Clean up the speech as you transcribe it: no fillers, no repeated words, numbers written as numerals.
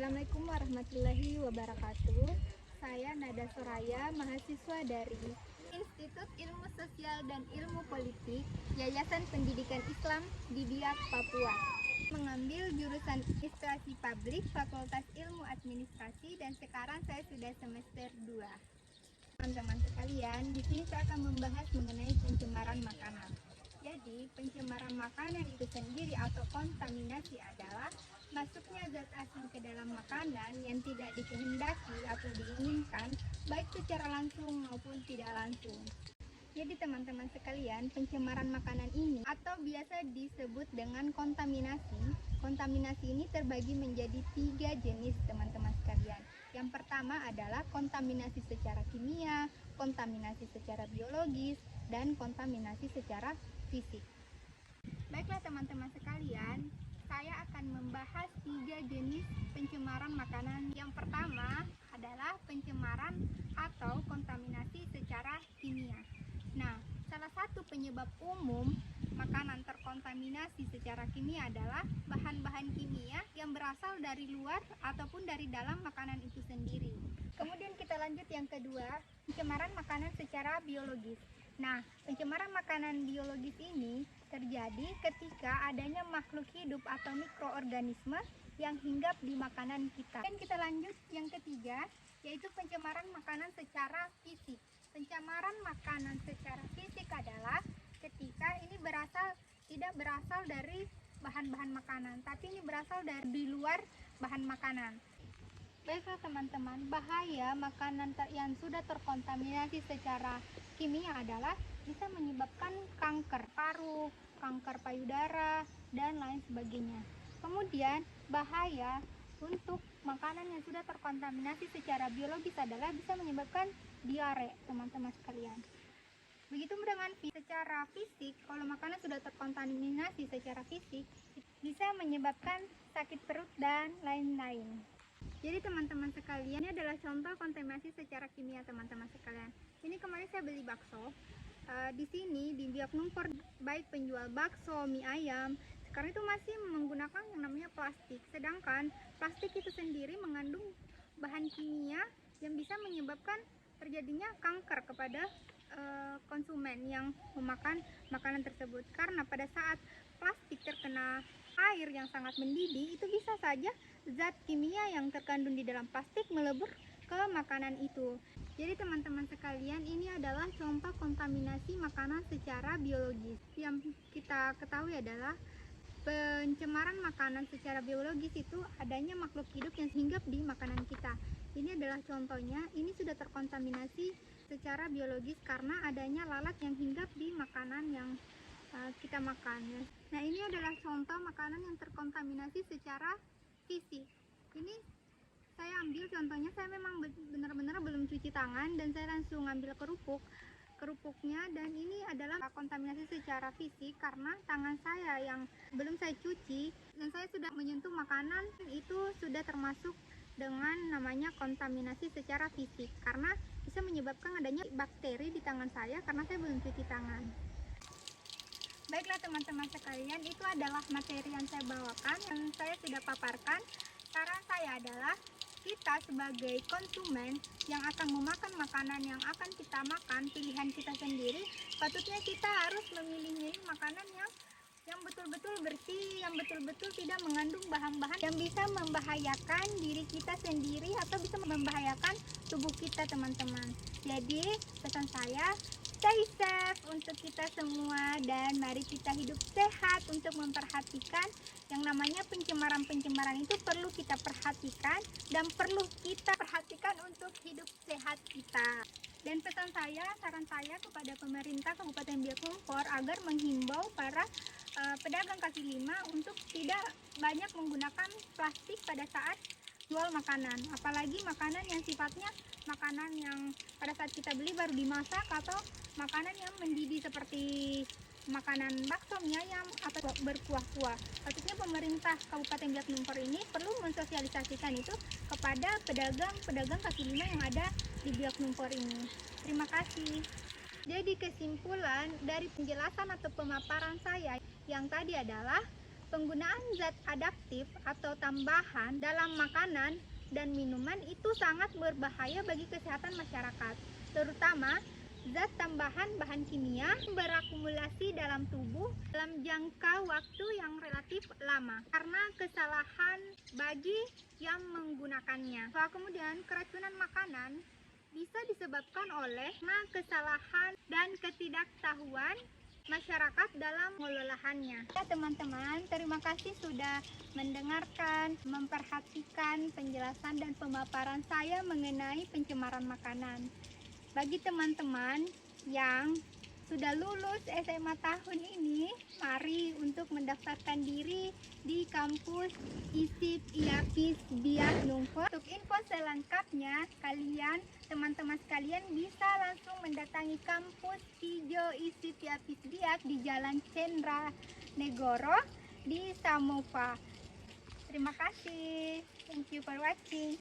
Assalamualaikum warahmatullahi wabarakatuh. Saya Nada Soraya, mahasiswa dari Institut Ilmu Sosial dan Ilmu Politik Yayasan Pendidikan Islam di Biak, Papua. Mengambil jurusan Administrasi Publik, Fakultas Ilmu Administrasi, dan sekarang saya sudah semester 2. Teman-teman sekalian, di sini saya akan membahas mengenai pencemaran makanan. Jadi, pencemaran makanan itu sendiri atau kontaminasi adalah masuknya zat asing ke dalam makanan yang tidak dikehendaki atau diinginkan, baik secara langsung maupun tidak langsung. Jadi teman-teman sekalian, pencemaran makanan ini atau biasa disebut dengan kontaminasi. Kontaminasi ini terbagi menjadi 3 jenis teman-teman sekalian. Yang pertama adalah kontaminasi secara kimia, kontaminasi secara biologis, dan kontaminasi secara fisik. Baiklah teman-teman sekalian, saya akan membahas 3 jenis pencemaran makanan. Yang pertama adalah pencemaran atau kontaminasi secara kimia. Nah, salah satu penyebab umum makanan terkontaminasi secara kimia adalah bahan-bahan kimia yang berasal dari luar ataupun dari dalam makanan itu sendiri. Kemudian kita lanjut yang kedua, pencemaran makanan secara biologis. Nah, pencemaran makanan biologis ini terjadi ketika adanya makhluk hidup atau mikroorganisme yang hinggap di makanan kita. Dan kita lanjut yang ketiga, yaitu pencemaran makanan secara fisik. Pencemaran makanan secara fisik adalah ketika ini tidak berasal dari bahan-bahan makanan, tapi ini berasal dari di luar bahan makanan. Baiklah teman-teman, bahaya makanan yang sudah terkontaminasi secara kimia adalah bisa menyebabkan kanker paru, kanker payudara, dan lain sebagainya. Kemudian bahaya untuk makanan yang sudah terkontaminasi secara biologis adalah bisa menyebabkan diare, teman-teman sekalian. Begitu dengan secara fisik, kalau makanan sudah terkontaminasi secara fisik, bisa menyebabkan sakit perut dan lain-lain. Jadi teman-teman sekalian, ini adalah contoh kontaminasi secara kimia teman-teman sekalian. Ini kemarin saya beli bakso. Di sini di Biak Numfor, baik penjual bakso, mie ayam, sekarang itu masih menggunakan yang namanya plastik. Sedangkan plastik itu sendiri mengandung bahan kimia yang bisa menyebabkan terjadinya kanker kepada konsumen yang memakan makanan tersebut. Karena pada saat plastik terkena air yang sangat mendidih, itu bisa saja zat kimia yang terkandung di dalam plastik melebur ke makanan itu. Jadi teman-teman sekalian, ini adalah contoh kontaminasi makanan secara biologis. Yang kita ketahui adalah pencemaran makanan secara biologis itu adanya makhluk hidup yang hinggap di makanan kita. Ini adalah contohnya, ini sudah terkontaminasi secara biologis karena adanya lalat yang hinggap di makanan yang kita makan. Nah, ini adalah contoh makanan yang terkontaminasi secara fisik. Ini saya ambil contohnya, saya memang benar-benar belum cuci tangan dan saya langsung ambil kerupuknya, dan ini adalah kontaminasi secara fisik karena tangan saya yang belum saya cuci dan saya sudah menyentuh makanan, itu sudah termasuk dengan namanya kontaminasi secara fisik karena bisa menyebabkan adanya bakteri di tangan saya karena saya belum cuci tangan. Baiklah teman-teman sekalian, itu adalah materi yang saya bawakan, yang saya sudah paparkan. Saran saya adalah kita sebagai konsumen yang akan memakan makanan yang akan kita makan, pilihan kita sendiri, patutnya kita harus memilih makanan yang betul-betul bersih, yang betul-betul tidak mengandung bahan-bahan yang bisa membahayakan diri kita sendiri atau bisa membahayakan tubuh kita teman-teman. Jadi pesan saya, stay safe untuk kita semua dan mari kita hidup sehat untuk memperhatikan yang namanya pencemaran-pencemaran itu perlu kita perhatikan dan perlu kita perhatikan untuk hidup sehat kita. Dan pesan saya, saran saya kepada pemerintah Kabupaten Biak Numfor agar menghimbau para pedagang kaki lima untuk tidak banyak menggunakan plastik pada saat jual makanan, apalagi makanan yang sifatnya makanan yang pada saat kita beli baru dimasak atau makanan yang mendidih seperti makanan bakso, mie ayam atau berkuah-kuah. Patutnya pemerintah Kabupaten Biak Numfor ini perlu mensosialisasikan itu kepada pedagang kaki lima yang ada di Biak Numfor ini. Terima kasih. Jadi kesimpulan dari penjelasan atau pemaparan saya yang tadi adalah penggunaan zat adaptif atau tambahan dalam makanan dan minuman itu sangat berbahaya bagi kesehatan masyarakat, terutama zat tambahan bahan kimia berakumulasi dalam tubuh dalam jangka waktu yang relatif lama karena kesalahan bagi yang menggunakannya. Kemudian keracunan makanan bisa disebabkan oleh kesalahan dan ketidaktahuan masyarakat dalam pengelolaannya. Ya teman-teman, terima kasih sudah mendengarkan, memperhatikan penjelasan dan pemaparan saya mengenai pencemaran makanan. Bagi teman-teman yang sudah lulus SMA tahun ini, mari untuk mendaftarkan diri di kampus ISIP IAPIS Biak Numfor. Untuk info selengkapnya, teman-teman sekalian bisa langsung mendatangi kampus Tijo ISIP IAPIS Biak di Jalan Cendra Negoro di Samova. Terima kasih. Thank you for watching.